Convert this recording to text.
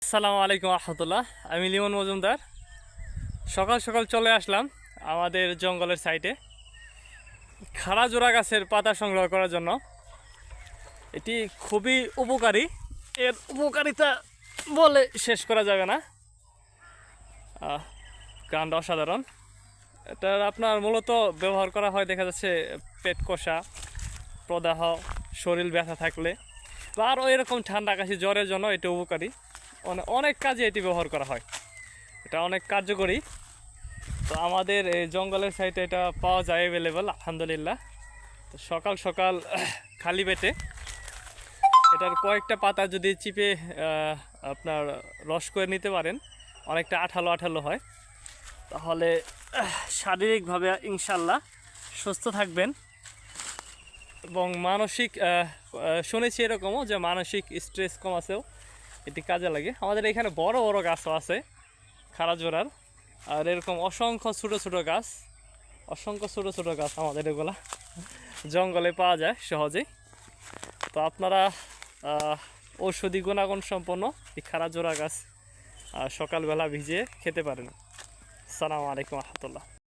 আসসালামু আলাইকুম রহমতুল্লাহ। আমি লিমন মজুমদার। সকাল সকাল চলে আসলাম আমাদের জঙ্গলের সাইডে খাড়া জোড়া গাছের পাতা সংগ্রহ করার জন্য। এটি খুবই উপকারী, এর উপকারিতা বলে শেষ করা যাবে না। কাণ্ড অসাধারণ। এটার আপনার মূলত ব্যবহার করা হয় দেখা যাচ্ছে পেট কষা, প্রদাহ, শরীর ব্যথা থাকলে বা আরও এরকম ঠান্ডা কাশি জ্বরের জন্য এটি উপকারী। অনেক কাজে এটি ব্যবহার করা হয়, এটা অনেক কার্যকরী। তো আমাদের এই জঙ্গলের সাইডে এটা পাওয়া যায় অ্যাভেলেবেল, আলহামদুলিল্লাহ। তো সকাল সকাল খালি পেটে এটার কয়েকটা পাতা যদি চিপে আপনার রস করে নিতে পারেন, অনেকটা আঠালো আঠালো হয়, তাহলে শারীরিকভাবে ইনশাল্লাহ সুস্থ থাকবেন। এবং মানসিক শুনেছি এরকমও যে মানসিক স্ট্রেস কমাছেও এটি কাজে লাগে। আমাদের এখানে বড় বড় গাছও আছে খাড়া জোড়ার, আর এরকম অসংখ্য ছোটো ছোটো গাছ, আমাদের এগুলা জঙ্গলে পাওয়া যায় সহজেই। তো আপনারা ঔষধি গুণাগুণ সম্পন্ন এই খাড়া জোড়া গাছ সকালবেলা ভিজিয়ে খেতে পারেন। আসসালামু আলাইকুম রহমতুল্লাহ।